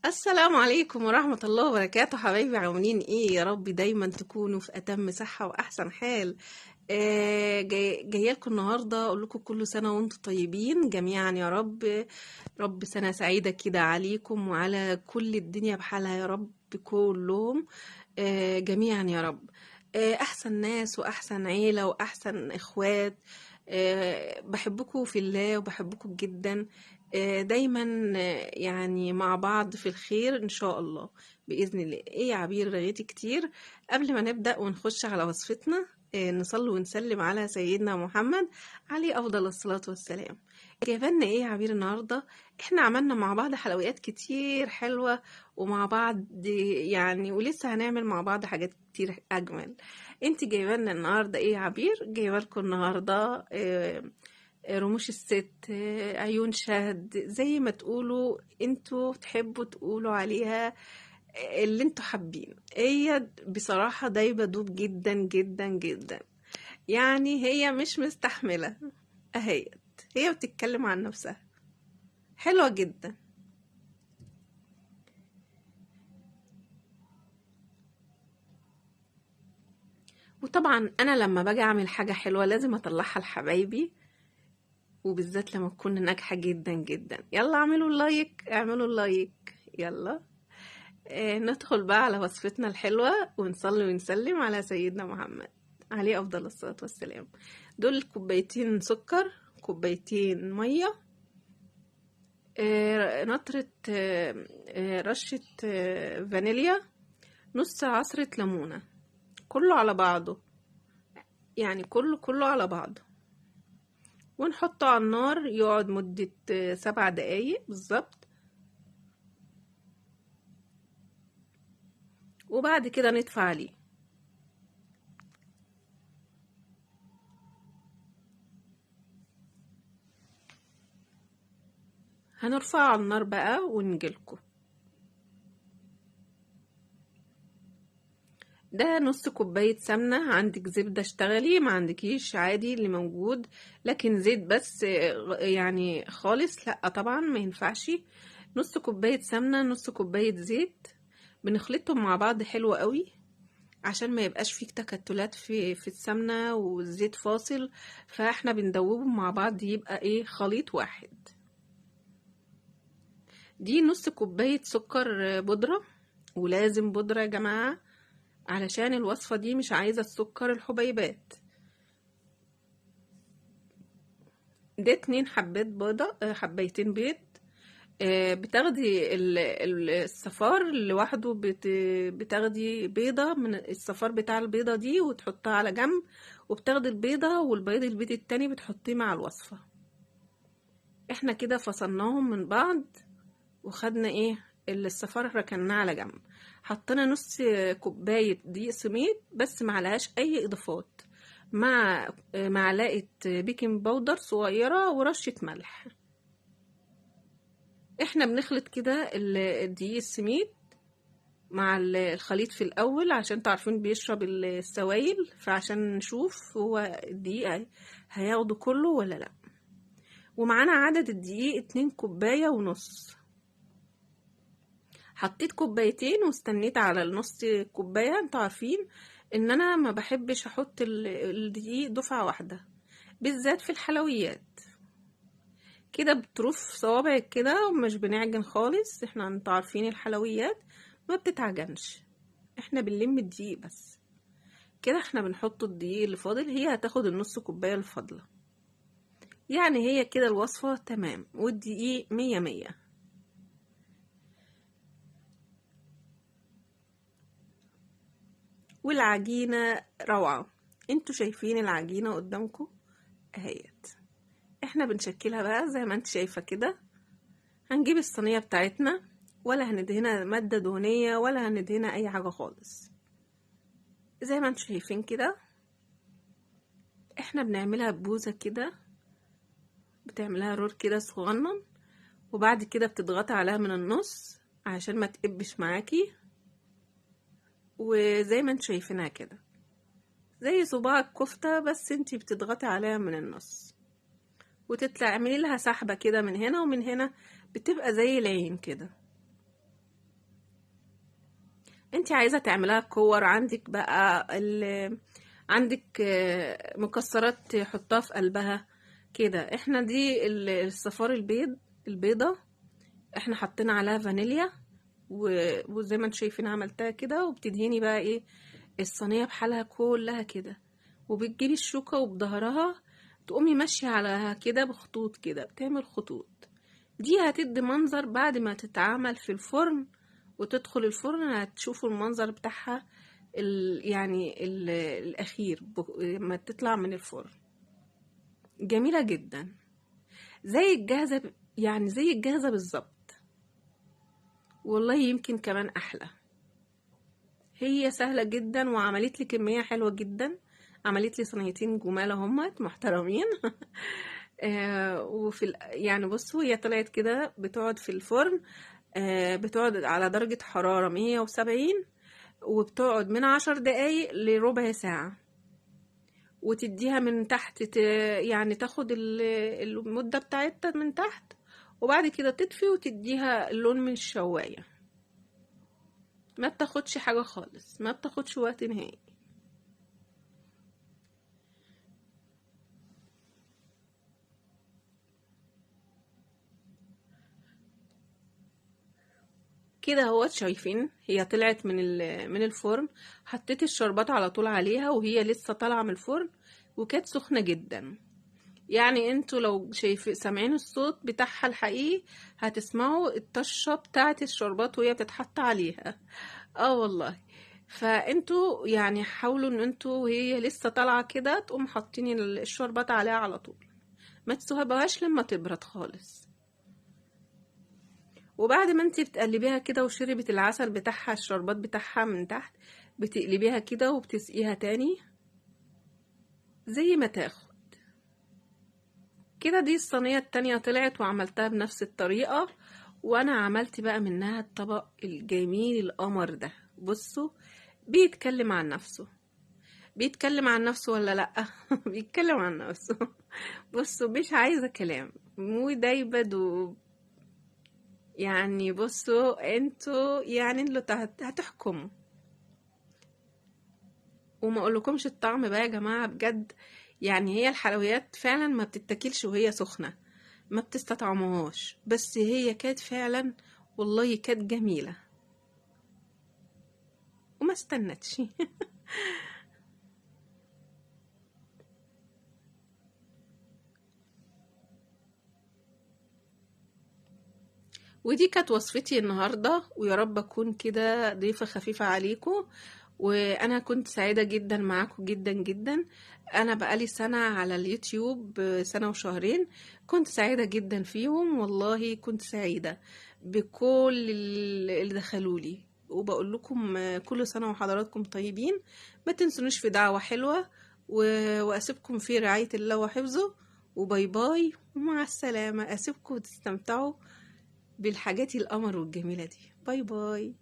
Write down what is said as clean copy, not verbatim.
السلام عليكم ورحمة الله وبركاته. حبايبي عاملين ايه؟ يا رب دايما تكونوا في اتم صحة واحسن حال. جايه لكم النهارده اقول لكم كل سنة وانتم طيبين جميعا يا رب. رب سنة سعيدة كده عليكم وعلى كل الدنيا بحالها يا رب كلهم. جميعا يا رب. احسن ناس واحسن عيلة واحسن اخوات. بحبكم في الله وبحبكم جدا. دايما يعني مع بعض في الخير ان شاء الله باذن الله. ايه يا عبير رغيتي كتير؟ قبل ما نبدا ونخش على وصفتنا، نصلي ونسلم على سيدنا محمد عليه افضل الصلاه والسلام. جايبالنا ايه يا عبير النهارده؟ احنا عملنا مع بعض حلويات كتير حلوه ومع بعض يعني، ولسه هنعمل مع بعض حاجات كتير اجمل. انت جايبالنا النهارده ايه يا عبير؟ جايبالكم النهارده رموش الست، عيون شهد، زي ما تقولوا انتوا تحبوا تقولوا عليها اللي انتوا حابين. هي بصراحة دايبة دوب جدا جدا جدا، يعني هي مش مستحملة اهيت. هي بتتكلم عن نفسها حلوة جدا. وطبعا انا لما باجي اعمل حاجة حلوة لازم اطلعها لحبايبي، وبالذات لما تكون ناجحة جدا جدا. يلا اعملوا اللايك، اعملوا اللايك، يلا. ندخل بقى على وصفتنا الحلوة ونصلي ونسلم على سيدنا محمد عليه أفضل الصلاة والسلام. دول كوبايتين سكر، كوبايتين مية، نطرة، رشة فانيليا، نص عصرة ليمونة، كله على بعضه، يعني كله على بعضه. ونحطه على النار يقعد مدة 7 دقايق بالظبط. وبعد كده نطفي عليه. هنرفعه على النار بقى ونجيلكم. ده نص كوباية سمنة. عندك زبدة اشتغلي، ما عندكيش عادي اللي موجود. لكن زيت بس يعني خالص لا طبعا ما ينفعش. نص كوباية سمنة، نص كوباية زيت، بنخلطهم مع بعض حلو قوي عشان ما يبقاش فيه تكتلات في السمنة والزيت فاصل. فاحنا بندوبهم مع بعض يبقى ايه، خليط واحد. دي نص كوباية سكر بودرة، ولازم بودرة يا جماعة علشان الوصفة دي مش عايزة السكر الحبيبات. ده 2 حبات بيضة، حبيتين بيض. بتاخدي الصفار لوحده، بتاخدي بيضة من الصفار بتاع البيضة دي وتحطها على جنب، وبتاخدي البيضة والبيض البيض التاني بتحطيه مع الوصفة. احنا كده فصلناهم من بعض وخدنا ايه الصفار ركناه على جنب. حطينا نص كوباية دقيق سميد بس معلهاش اي اضافات، مع معلقة بيكنج باودر صغيرة ورشة ملح. احنا بنخلط كده الدقيق السميد مع الخليط في الاول عشان تعرفين بيشرب السوائل، فعشان نشوف هو الدقيق هياخده كله ولا لا. ومعانا عدد الدقيق 2 كوباية ونص. حطيت كوبايتين واستنيت على النص كوباية. انتوا عارفين ان انا ما بحبش احط الدقيق دفعة واحدة بالذات في الحلويات. كده بتروف صوابعك كده ومش بنعجن خالص. انتوا عارفين الحلويات ما بتتعجنش، احنا بنلم الدقيق بس. كده احنا بنحط الدقيق اللي فاضل، هي هتاخد النص كوباية الفاضلة. يعني هي كده الوصفة تمام والدقيق 100 100. والعجينة روعة. انتوا شايفين العجينة قدامكم اهيت. احنا بنشكلها بقى زي ما انت شايفة كده. هنجيب الصينية بتاعتنا، ولا هندهنها مادة دهنية ولا هندهنها اي حاجة خالص. زي ما انتوا شايفين كده احنا بنعملها ببوزة كده، بتعملها رول كده صغنن، وبعد كده بتضغطي عليها من النص عشان ما تقبش معاكي. وزي ما انتوا شايفينها كده زي صباع الكفتة، بس انتي بتضغطي عليها من النص وتطلع اعملي لها سحبة كده من هنا ومن هنا، بتبقى زي العين كده. انت عايزة تعملها كور، عندك بقى عندك مكسرات تحطها في قلبها كده. احنا دي الصفار البيضة احنا حطينا عليها فانيليا، وزي ما انتم شايفين عملتها كده. وبتدهني بقى ايه الصينية بحالها كلها كده، وبتجيبي الشوكة وبظهرها تقومي ماشية على كده بخطوط كده، بتعمل خطوط. دي هتدي منظر بعد ما تتعمل في الفرن وتدخل الفرن، هتشوفوا المنظر بتاعها الأخير لما تطلع من الفرن. جميلة جدا، زي الجاهزة يعني زي الجاهزة بالظبط، والله يمكن كمان أحلى. هي سهلة جدا وعملت لي كمية حلوة جدا، عملت لي صينيتين جمال همت محترمين. وفي يعني بصوا هي طلعت كده، بتقعد في الفرن بتقعد على درجة حرارة 170، وبتقعد من 10 دقايق لربع ساعة، وتديها من تحت يعني تاخد المدة بتاعتها من تحت، وبعد كده تطفي وتديها اللون من الشواية. ما بتاخدش حاجة خالص، ما بتاخدش وقت نهائي. كده اهوت شايفين هي طلعت من الفرن. حطيت الشربات على طول عليها وهي لسه طالعه من الفرن، وكانت سخنه جدا. يعني انتوا لو سامعين الصوت بتاعها الحقيقي، هتسمعوا الطشه بتاعه الشربات وهي بتتحط عليها. اه والله. فانتوا يعني حاولوا ان انتوا وهي لسه طالعه كده تقوم حاطين الشربات عليها على طول، ما تسيبوهاش لما تبرد خالص. وبعد ما انت بتقلبيها كده وشربت العسل بتاعها الشربات بتاعها من تحت، بتقلبيها كده وبتسقيها تاني زي ما تاخد كده. دي الصينية التانية طلعت وعملتها بنفس الطريقة، وانا عملت بقى منها الطبق الجميل القمر ده. بصوا بيتكلم عن نفسه، بيتكلم عن نفسه ولا لأ؟ بيتكلم عن نفسه. بصوا مش عايزة كلام، مو دايبد يعني بصوا انتوا يعني اللي هتحكموا. وما اقولكمش الطعم بقى يا جماعة بجد، يعني هي الحلويات فعلا ما بتتاكلش وهي سخنة، ما بتستطعموهاش، بس هي كانت فعلا والله كانت جميلة وما استنتش. ودي كانت وصفتي النهاردة، ويا رب أكون كده ضيفة خفيفة عليكم. وأنا كنت سعيدة جدا معاكم جدا جدا. أنا بقالي سنة على اليوتيوب، سنة وشهرين، كنت سعيدة جدا فيهم، والله كنت سعيدة بكل اللي دخلولي. وبقول لكم كل سنة وحضراتكم طيبين. ما تنسونوش في دعوة حلوة، وأسيبكم في رعاية الله وحفظه. وباي باي ومع السلامة. أسيبكم تستمتعوا بالحاجات القمر والجميلة دي. باي باي.